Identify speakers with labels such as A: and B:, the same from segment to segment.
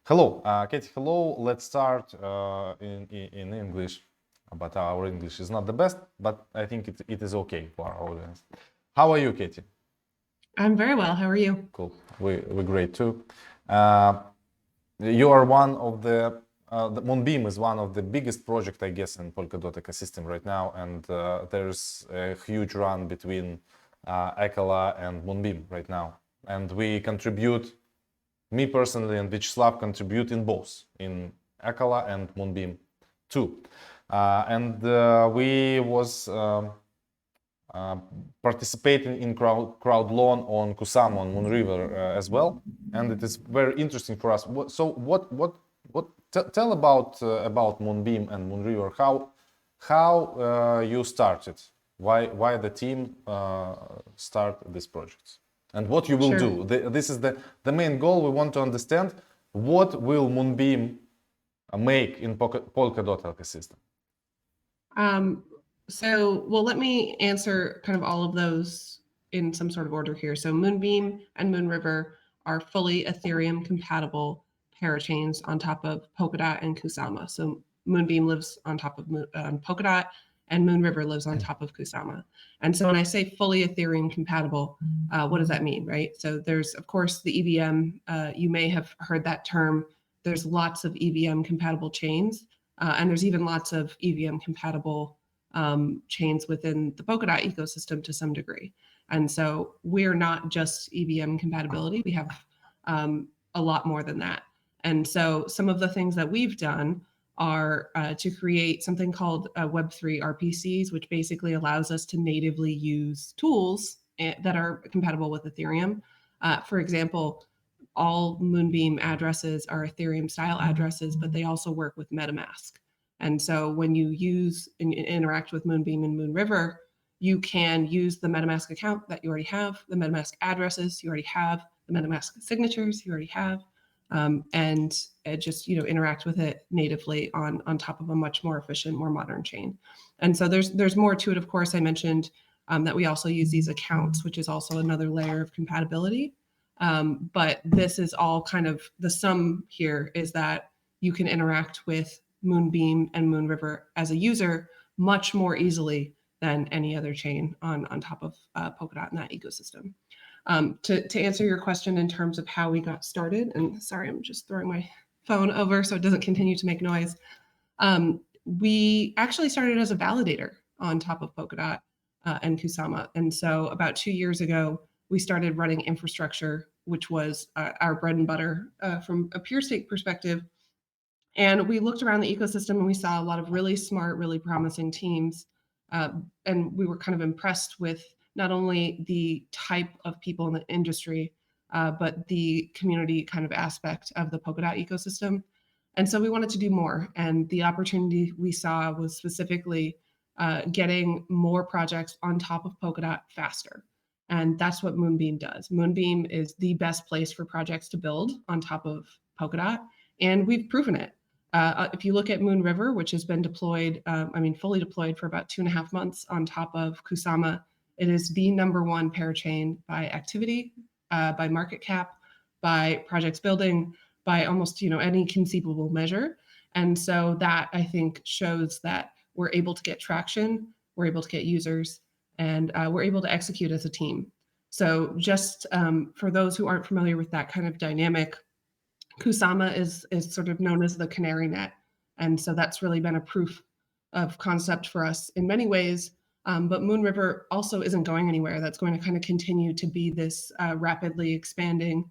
A: Hello, Katie. Hello. Let's start in English, but our English is not the best, but I think it is okay for our audience. How are you, Katie?
B: I'm very well. How are you?
A: Cool. We're great too. You are one of the Moonbeam is one of the biggest project, I guess, in Polkadot ecosystem right now, and there's a huge run between Ekala and Moonbeam right now, and we contribute. Me personally and Vyacheslav contribute in both, in Ekala and Moonbeam too. And we was participating in crowd loan on Kusama on Moonriver as well, and it is very interesting for us. So tell about Moonbeam and Moonriver. How you started? Why the team start these projects? And what you will
B: Sure.
A: do. This is the main goal. We want to understand what will Moonbeam make in Polkadot ecosystem.
B: Well, let me answer kind of all of those in some sort of order here. So Moonbeam and Moonriver are fully Ethereum compatible parachains on top of Polkadot and Kusama. So Moonbeam lives on top of Polkadot, and Moonriver lives on top of Kusama. And so when I say fully Ethereum compatible, what does that mean, right? So there's, of course, the EVM. You may have heard that term. There's lots of EVM compatible chains, and there's even lots of EVM compatible chains within the Polkadot ecosystem to some degree. And so we're not just EVM compatibility. We have a lot more than that. And so some of the things that we've done are to create something called Web3 RPCs, which basically allows us to natively use tools that are compatible with Ethereum. For example, all Moonbeam addresses are Ethereum style addresses, but they also work with MetaMask. And so when you use and interact with Moonbeam and Moonriver, you can use the MetaMask account that you already have, the MetaMask addresses you already have, the MetaMask signatures you already have, and just interact with it natively on top of a much more efficient, more modern chain. And so there's more to it. Of course, I mentioned that we also use these accounts, which is also another layer of compatibility. But this is all kind of the sum here is that you can interact with Moonbeam and Moonriver as a user much more easily than any other chain on top of Polkadot in that ecosystem. To answer your question in terms of how we got started, and sorry, I'm just throwing my phone over so it doesn't continue to make noise. We actually started as a validator on top of Polkadot and Kusama. And so about 2 years ago, we started running infrastructure, which was our bread and butter from a pure stake perspective. And we looked around the ecosystem and we saw a lot of really smart, really promising teams. And we were kind of impressed with not only the type of people in the industry, but the community kind of aspect of the Polkadot ecosystem. And so we wanted to do more. And the opportunity we saw was specifically getting more projects on top of Polkadot faster. And that's what Moonbeam does. Moonbeam is the best place for projects to build on top of Polkadot. And we've proven it. If you look at Moonriver, which has been deployed, fully deployed for about 2.5 months on top of Kusama, it is the #1 parachain by activity, by market cap, by projects building, by almost any conceivable measure. And so that I think shows that we're able to get traction, we're able to get users, and we're able to execute as a team. So just for those who aren't familiar with that kind of dynamic, Kusama is sort of known as the canary net. And so that's really been a proof of concept for us in many ways. But Moonriver also isn't going anywhere. That's going to kind of continue to be this rapidly expanding,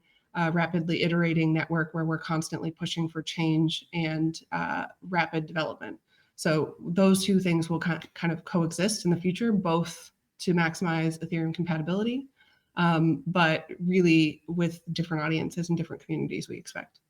B: rapidly iterating network where we're constantly pushing for change and rapid development. So those two things will kind of coexist in the future, both to maximize Ethereum compatibility, but really with different audiences and different communities we expect.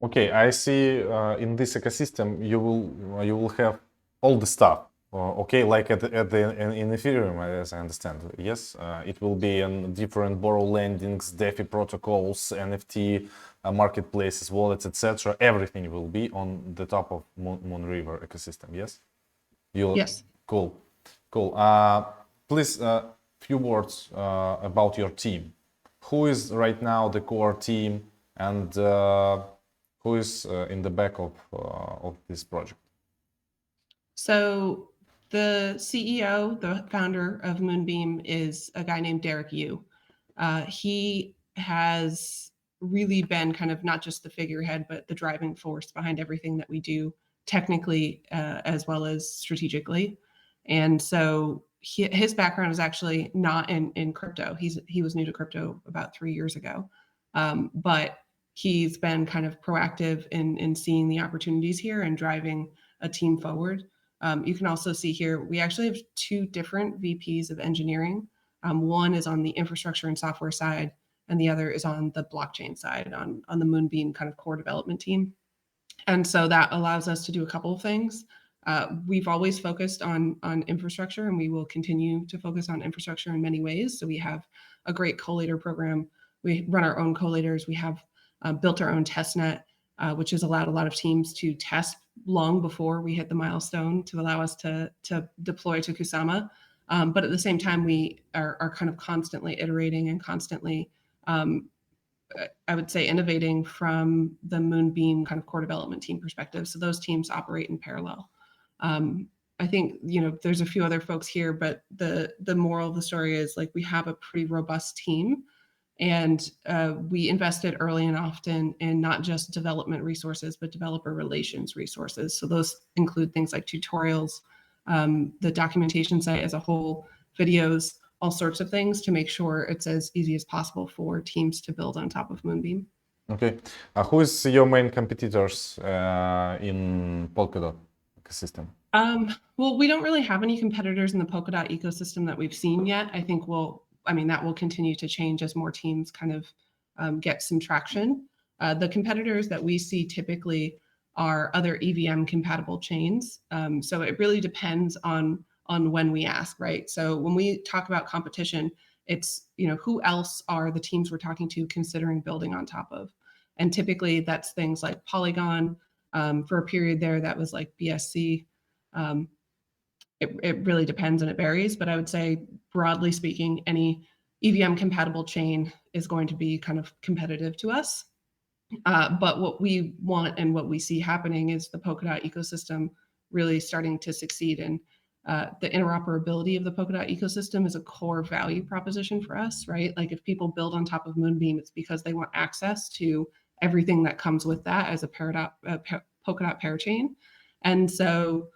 A: Okay, I see. In this ecosystem, you will have all the stuff. Okay, like in Ethereum, as I understand. Yes, it will be in different borrow lendings, DeFi protocols, NFT marketplaces, wallets, etc. Everything will be on the top of Moonriver ecosystem. Yes.
B: Yes.
A: Cool. Please, few words about your team. Who is right now the core team, and Who is in the back of this project?
B: So the CEO, the founder of Moonbeam, is a guy named Derek Yu. He has really been kind of not just the figurehead, but the driving force behind everything that we do technically as well as strategically. And so his background is actually not in crypto. He was new to crypto about 3 years ago, but he's been kind of proactive in seeing the opportunities here and driving a team forward. You can also see here, we actually have 2 different VPs of engineering. One is on the infrastructure and software side, and the other is on the blockchain side, on the Moonbeam kind of core development team. And so that allows us to do a couple of things. We've always focused on infrastructure, and we will continue to focus on infrastructure in many ways. So we have a great collator program. We run our own collators. We have built our own test net, which has allowed a lot of teams to test long before we hit the milestone to allow us to deploy to Kusama. But at the same time, we are kind of constantly iterating and constantly, I would say, innovating from the Moonbeam kind of core development team perspective. So those teams operate in parallel. I think, there's a few other folks here, but the moral of the story is like we have a pretty robust team. And we invested early and often in not just development resources, but developer relations resources. So those include things like tutorials, the documentation site as a whole, videos, all sorts of things to make sure it's as easy as possible for teams to build on top of Moonbeam.
A: Okay. Who is your main competitors in Polkadot ecosystem?
B: Well, we don't really have any competitors in the Polkadot ecosystem that we've seen yet. I think that will continue to change as more teams kind of get some traction. The competitors that we see typically are other EVM compatible chains. So it really depends on when we ask, right? So when we talk about competition, it's, who else are the teams we're talking to considering building on top of? And typically that's things like Polygon. For a period there, that was like BSC. It really depends and it varies, but I would say broadly speaking, any EVM compatible chain is going to be kind of competitive to us. But what we want and what we see happening is the Polkadot ecosystem really starting to succeed. And the interoperability of the Polkadot ecosystem is a core value proposition for us, right? Like if people build on top of Moonbeam, it's because they want access to everything that comes with that as a Polkadot parachain. And so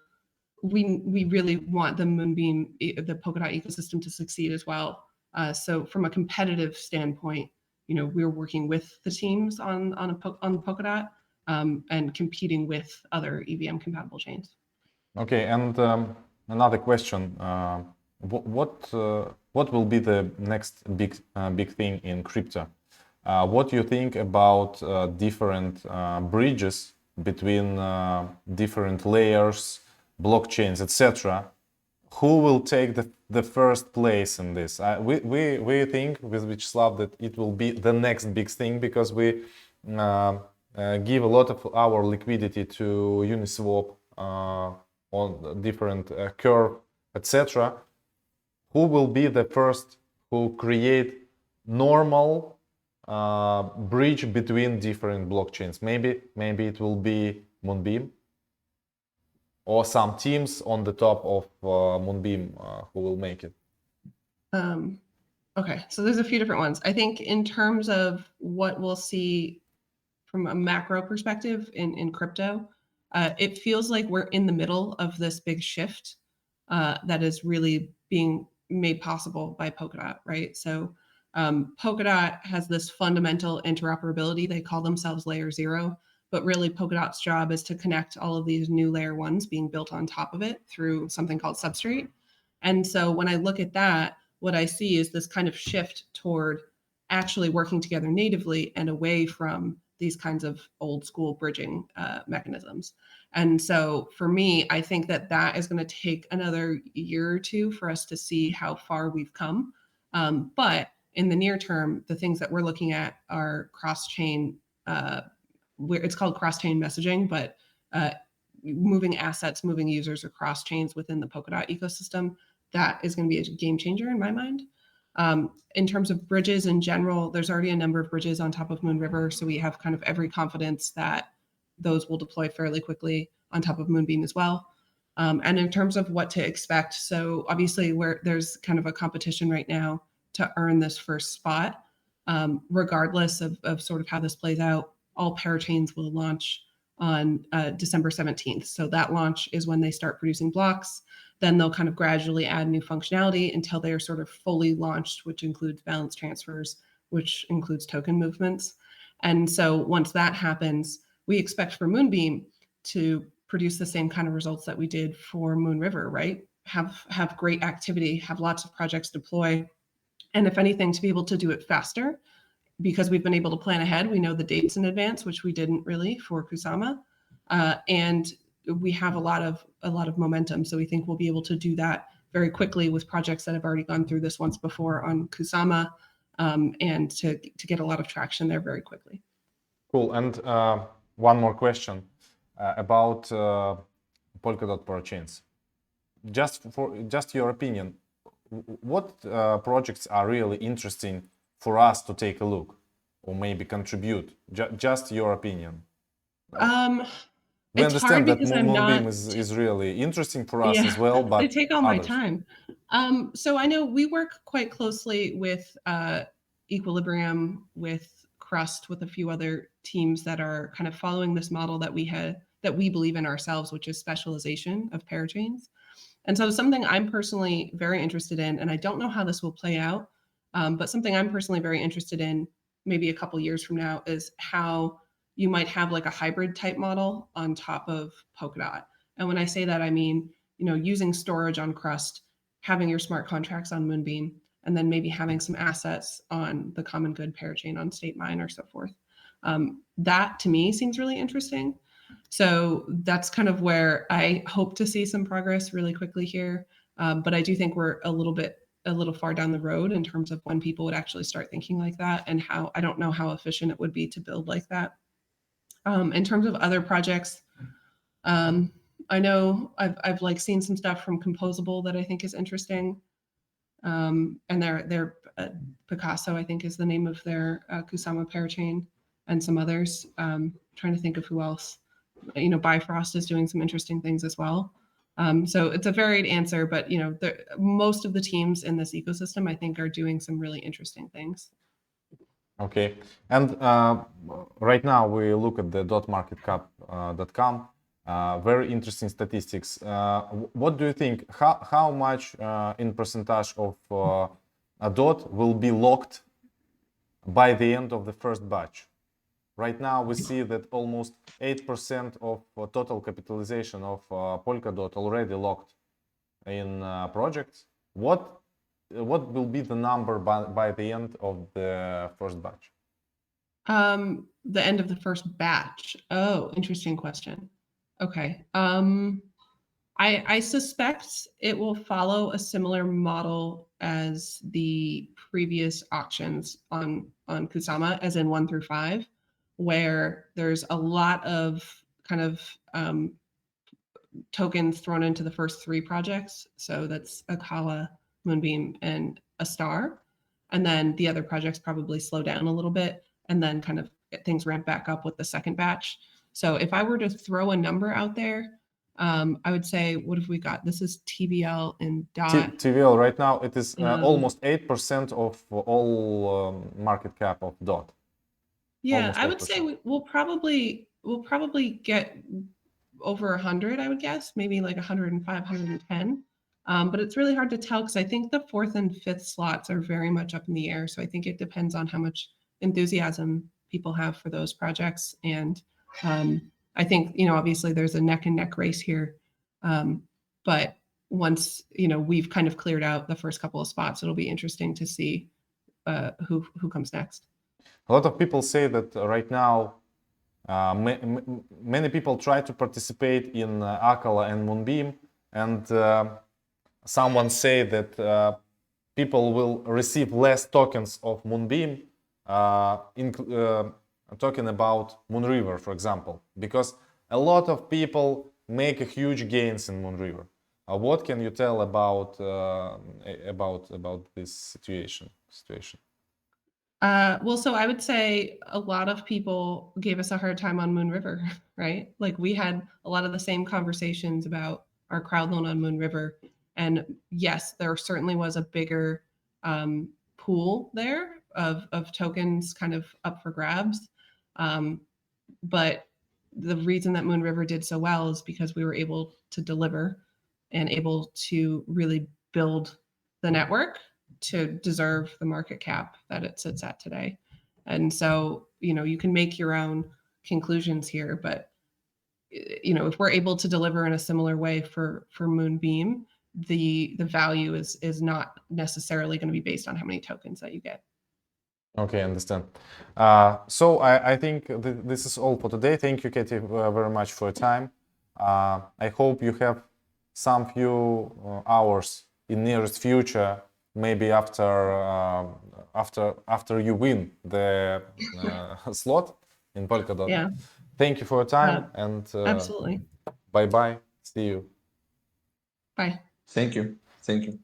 B: we really want the the Polkadot ecosystem to succeed as well. So from a competitive standpoint, we're working with the teams on Polkadot and competing with other EVM compatible chains.
A: Okay, and another question: what will be the next big thing in crypto? What do you think about different bridges between different layers, blockchains, etc.? Who will take the first place in this? We think with Vyacheslav that it will be the next big thing because we give a lot of our liquidity to Uniswap on different curve, etc. Who will be the first who create normal bridge between different blockchains? Maybe it will be Moonbeam, or some teams on the top of Moonbeam who will make it.
B: Okay, so there's a few different ones. I think in terms of what we'll see from a macro perspective in crypto, it feels like we're in the middle of this big shift that is really being made possible by Polkadot, right? So Polkadot has this fundamental interoperability. They call themselves layer 0, but really Polkadot's job is to connect all of these new layer 1s being built on top of it through something called Substrate. And so when I look at that, what I see is this kind of shift toward actually working together natively and away from these kinds of old school bridging mechanisms. And so for me, I think that is going to take another year or two for us to see how far we've come. But in the near term, the things that we're looking at are cross-chain, it's called cross-chain messaging, but moving assets, moving users across chains within the Polkadot ecosystem, that is going to be a game changer in my mind. In terms of bridges in general, there's already a number of bridges on top of Moonriver, so we have kind of every confidence that those will deploy fairly quickly on top of Moonbeam as well. And in terms of what to expect, so obviously where there's kind of a competition right now to earn this first spot, regardless of sort of how this plays out, all parachains will launch on December 17th. So that launch is when they start producing blocks. Then they'll kind of gradually add new functionality until they are sort of fully launched, which includes balance transfers, which includes token movements. And so once that happens, we expect for Moonbeam to produce the same kind of results that we did for Moonriver, right? Have great activity, have lots of projects deploy, and if anything, to be able to do it faster because we've been able to plan ahead. We know the dates in advance, which we didn't really for Kusama, and we have a lot of momentum. So we think we'll be able to do that very quickly with projects that have already gone through this once before on Kusama, and to get a lot of traction there very quickly.
A: Cool. And one more question about Polkadot parachains. Just your opinion, what projects are really interesting for us to take a look or maybe contribute? Just your opinion. We
B: It's
A: understand
B: hard
A: that
B: because I'm
A: Moonbeam
B: not.
A: is really interesting for us
B: Yeah,
A: as well,
B: they
A: but
B: take all my
A: others.
B: time. So I know we work quite closely with Equilibrium, with Crust, with a few other teams that are kind of following this model that we believe in ourselves, which is specialization of parachains. And so something I'm personally very interested in, and I don't know how this will play out, but something I'm personally very interested in, maybe a couple years from now, is how you might have like a hybrid type model on top of Polkadot. And when I say that, I mean, using storage on Crust, having your smart contracts on Moonbeam, and then maybe having some assets on the common good parachain on StateMine or so forth. That to me seems really interesting. So that's kind of where I hope to see some progress really quickly here. But I do think we're a little far down the road in terms of when people would actually start thinking like that, and how I don't know how efficient it would be to build like that. In terms of other projects, I know I've like seen some stuff from Composable that I think is interesting. And their Picasso, I think, is the name of their Kusama parachain, and some others. Trying to think of who else. Bifrost is doing some interesting things as well. So it's a varied answer, but most of the teams in this ecosystem, I think, are doing some really interesting things.
A: Okay, and right now we look at the .marketcap.com. Very interesting statistics. What do you think? How much in percentage of a DOT will be locked by the end of the first batch? Right now we see that almost 8% of total capitalization of Polkadot already locked in projects. What will be the number by the end of the first batch?
B: The end of the first batch. Oh, interesting question. Okay. I suspect it will follow a similar model as the previous auctions on Kusama, as in 1 through 5, where there's a lot of kind of tokens thrown into the first 3 projects. So that's Akala, Moonbeam, and a star. And then the other projects probably slow down a little bit, and then kind of things ramp back up with the second batch. So if I were to throw a number out there, I would say, what have we got? This is TVL and DOT.
A: TVL right now, it is almost 8% of all market cap of DOT.
B: Yeah, I would say we'll probably get over 100, I would guess, maybe like 105, 110. But it's really hard to tell because I think the 4th and 5th slots are very much up in the air. So I think it depends on how much enthusiasm people have for those projects. And I think, obviously there's a neck and neck race here. But once, we've kind of cleared out the first couple of spots, it'll be interesting to see who comes next.
A: A lot of people say that right now, many people try to participate in Akala and Moonbeam, and someone say that people will receive less tokens of Moonbeam, talking about Moonriver, for example, because a lot of people make a huge gains in Moonriver. What can you tell about this situation?
B: Well, so I would say a lot of people gave us a hard time on Moonriver, right? Like we had a lot of the same conversations about our crowd loan on Moonriver. And yes, there certainly was a bigger pool there of tokens kind of up for grabs. But the reason that Moonriver did so well is because we were able to deliver and able to really build the network to deserve the market cap that it sits at today. And so, you can make your own conclusions here, but if we're able to deliver in a similar way for Moonbeam, the value is not necessarily going to be based on how many tokens that you get.
A: Okay, understand. So I think this is all for today. Thank you, Katie, very much for your time. I hope you have some few hours in nearest future, maybe after you win the slot in Polkadot.
B: Yeah.
A: Thank you for your time and
B: Absolutely.
A: bye bye. See you.
B: Bye.
C: Thank you. Thank you.